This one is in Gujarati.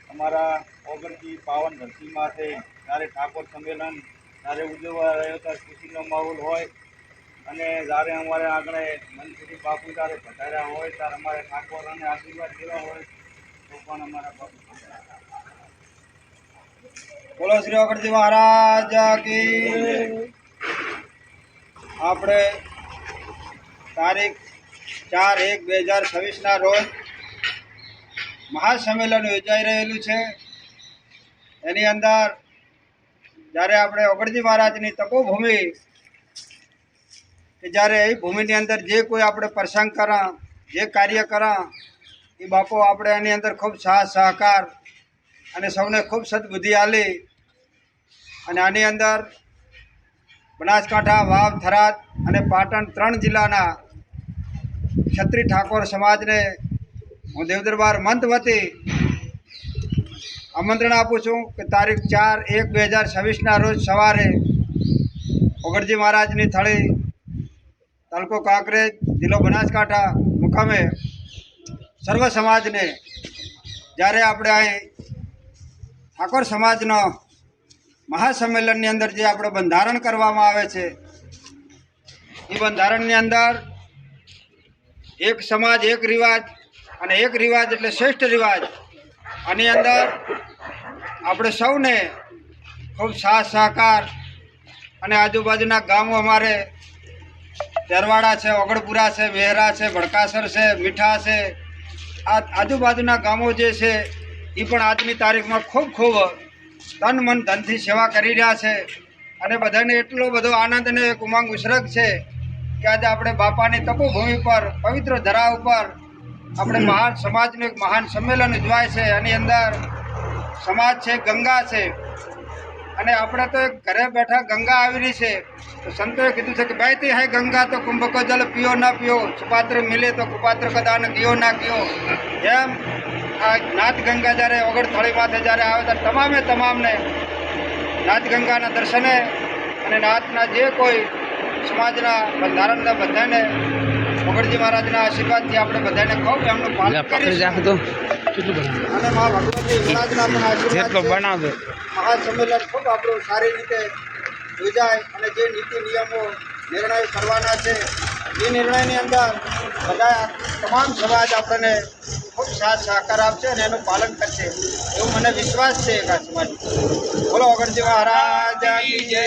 અમારા ઓગણથી પાવન ધરતી માથે જ્યારે ઠાકોર સંમેલન જ્યારે ઉજવવા રહ્યો ત્યારે ખુશીનો માહોલ હોય અને જ્યારે અમારે આગળ મંત્રી બાપુ જ્યારે પધાર્યા હોય ત્યારે અમારે ઠાકોરને આશીર્વાદ દેવા હોય તો પણ અમારા બાપુ બોલો શ્રી ઓગણજી મહારાજ કી આપણે તારીખ 4/1/2026 રોજ મહાસંમેલન યોજાઈ રહેલું છે। એની અંદર જ્યારે આપણે ઓગણજી મહારાજની તપોભૂમિ કે જ્યારે એ ભૂમિની અંદર જે કોઈ આપણે પ્રસંગ કરા જે કાર્ય કરા એ બાપો આપણે એની અંદર ખૂબ સાથ સહકાર અને સૌને ખૂબ સદબુદ્ધિ આલી અને આની અંદર બનાસકાંઠા વાવ થરાદ અને પાટણ 3 જિલ્લાના ક્ષત્રિય ઠાકોર સમાજને હું દેવદરબાર મંત વતી આમંત્રણ આપું છું કે તારીખ 4/1/2026 રોજ સવારે ઓગણજી મહારાજની થળી તાલુકો કાંકરેજ જિલ્લો બનાસકાંઠા મુકામે સર્વ સમાજને જ્યારે આપણે અહીં ઠાકોર સમાજનો મહાસંમેલનની અંદર જે આપણે બંધારણ કરવામાં આવે છે એ બંધારણની અંદર એક સમાજ એક રિવાજ અને એક રિવાજ એટલે શ્રેષ્ઠ રિવાજ આની અંદર આપણે સૌને ખૂબ સાથ સહકાર અને આજુબાજુના ગામો અમારે તેરવાડા છે, ઓગણપુરા છે, વેહરા છે, ભડકાસર છે, મીઠા છે, આ આજુબાજુના ગામો જે છે એ પણ આજની તારીખમાં ખૂબ તન મન ધનથી સેવા કરી રહ્યા છે અને બધાને એટલો બધો આનંદ અને એક ઉમંગ ઉછરક છે કે આજે આપણે બાપાની તપોભૂમિ પર પવિત્ર ધરા ઉપર આપણે મહાન સમાજનું એક મહાન સંમેલન ઉજવાય છે। એની અંદર સમાજ છે, ગંગા છે અને આપણે તો એક ઘરે બેઠા ગંગા આવી રહી છે તો સંતોએ કીધું છે કે બહેતી હૈ ગંગા તો કુંભ કો જલ પીઓ ના પીઓ, સુપાત્ર મિલે તો કુપાત્ર કદાન ગયો ના ગયો। એમ આ નાથ ગંગા જ્યારે ઓગણ થળી માથે જ્યારે આવે ત્યારે તમામને નાથ ગંગાના દર્શને અને નાથના જે કોઈ સમાજના બંધારણના બધાને ઓગણજી મહારાજના આશીર્વાદથી આપણે બધાને ખૂબ એમનું પાલન કરીશું અને મા ભગવતી મહારાજના પણ આશીર્વાદ મહાસંમેલન ખૂબ આપણું સારી રીતે યોજાય અને જે નીતિ નિયમો નિર્ણય કરવાના છે એ નિર્ણયની અંદર બધા તમામ સમાજ આપણને ખૂબ સાથ સહકાર આપશે અને એનું પાલન કરશે એવું મને વિશ્વાસ છે એક આ સમાજ। બોલો ઓગણજી મહારાજ કી જય।